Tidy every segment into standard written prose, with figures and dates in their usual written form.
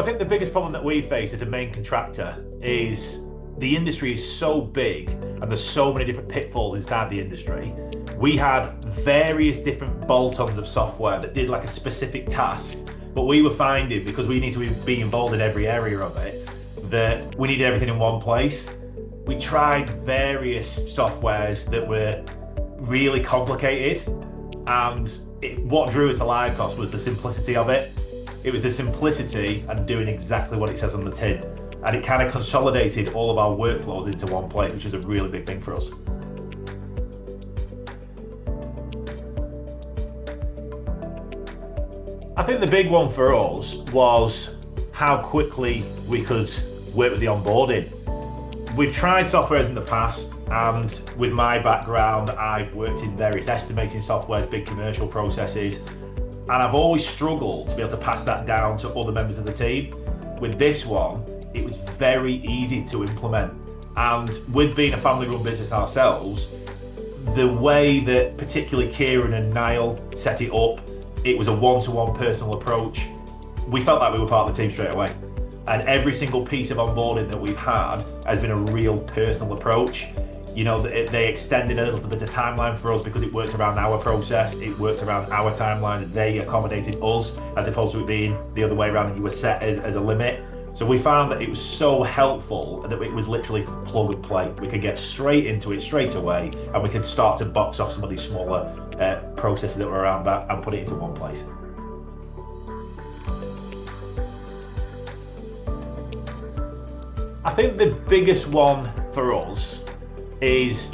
think the biggest problem that we face as a main contractor is the industry is so big and there's so many different pitfalls inside the industry. We had various different bolt-ons of software that did like a specific task, but we were finding, because we need to be involved in every area of it, that we needed everything in one place. We tried various softwares that were really complicated, and what drew us to LiveCosts was the simplicity of it. It was the simplicity and doing exactly what it says on the tin. And it kind of consolidated all of our workflows into one place, which is a really big thing for us. I think the big one for us was how quickly we could work with the onboarding. We've tried softwares in the past, and with my background, I've worked in various estimating softwares, big commercial processes, and I've always struggled to be able to pass that down to other members of the team. With this one, it was very easy to implement. And with being a family-run business ourselves, the way that particularly Kieran and Niall set it up, it was a one-to-one personal approach. We felt like we were part of the team straight away. And every single piece of onboarding that we've had has been a real personal approach. You know, they extended a little bit of timeline for us because it works around our process, it works around our timeline, they accommodated us, as opposed to it being the other way around and you were set as a limit. So we found that it was so helpful that it was literally plug and play. We could get straight into it straight away, and we could start to box off some of these smaller processes that were around that and put it into one place. I think the biggest one for us is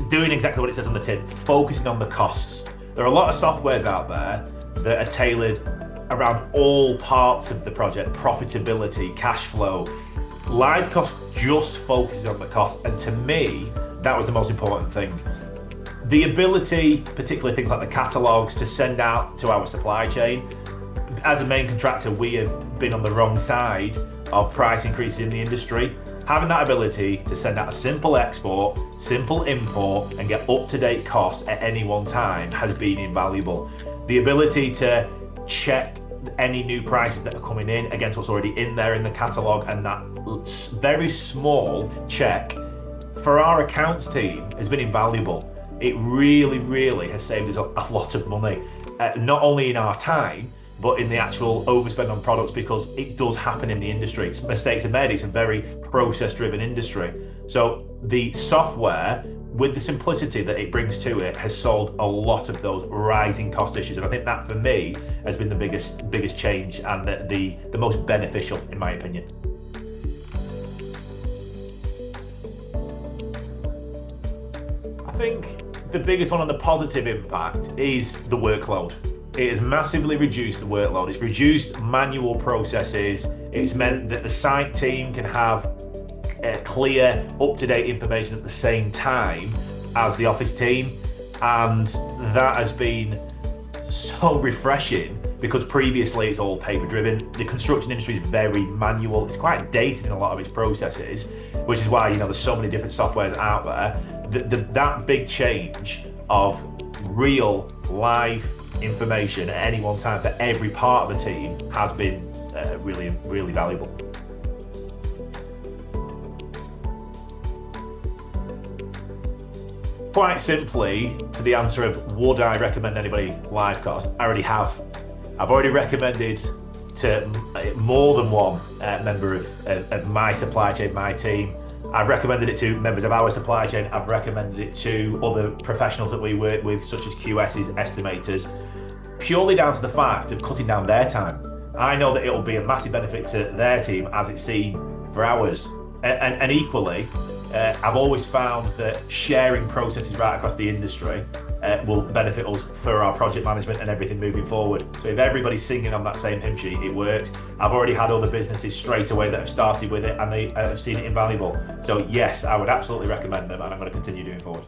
doing exactly what it says on the tin, focusing on the costs. There are a lot of softwares out there that are tailored around all parts of the project, profitability, cash flow. LiveCosts just focuses on the cost, and to me, that was the most important thing. The ability, particularly things like the catalogs, to send out to our supply chain. As a main contractor, we have been on the wrong side of price increases in the industry. Having that ability to send out a simple export, simple import, and get up-to-date costs at any one time has been invaluable. The ability to check any new prices that are coming in against what's already in there in the catalogue, and that very small check for our accounts team has been invaluable. It really has saved us a lot of money, not only in our time, but in the actual overspend on products, because it does happen in the industry. Mistakes are made. It's a very process-driven industry. So the software, with the simplicity that it brings to it, has solved a lot of those rising cost issues. And I think that for me has been the biggest change, and the most beneficial, in my opinion. I think the biggest one on the positive impact is the workload. It has massively reduced the workload. It's reduced manual processes. It's meant that the site team can have clear, up-to-date information at the same time as the office team. And that has been so refreshing, because previously it's all paper-driven. The construction industry is very manual. It's quite dated in a lot of its processes, which is why, you know, there's so many different softwares out there. That big change of real, live information at any one time for every part of the team has been really valuable. Quite simply, to the answer of would I recommend anybody LiveCosts, I already have. I've already recommended to more than one member of my supply chain, my team. I've recommended it to members of our supply chain. I've recommended it to other professionals that we work with, such as QSs, estimators, purely down to the fact of cutting down their time. I know that it will be a massive benefit to their team as it's seen for ours. And equally, I've always found that sharing processes right across the industry will benefit us for our project management and everything moving forward. So if everybody's singing on that same hymn sheet, it works. I've already had other businesses straight away that have started with it, and they have seen it invaluable. So yes, I would absolutely recommend them, and I'm going to continue doing forward.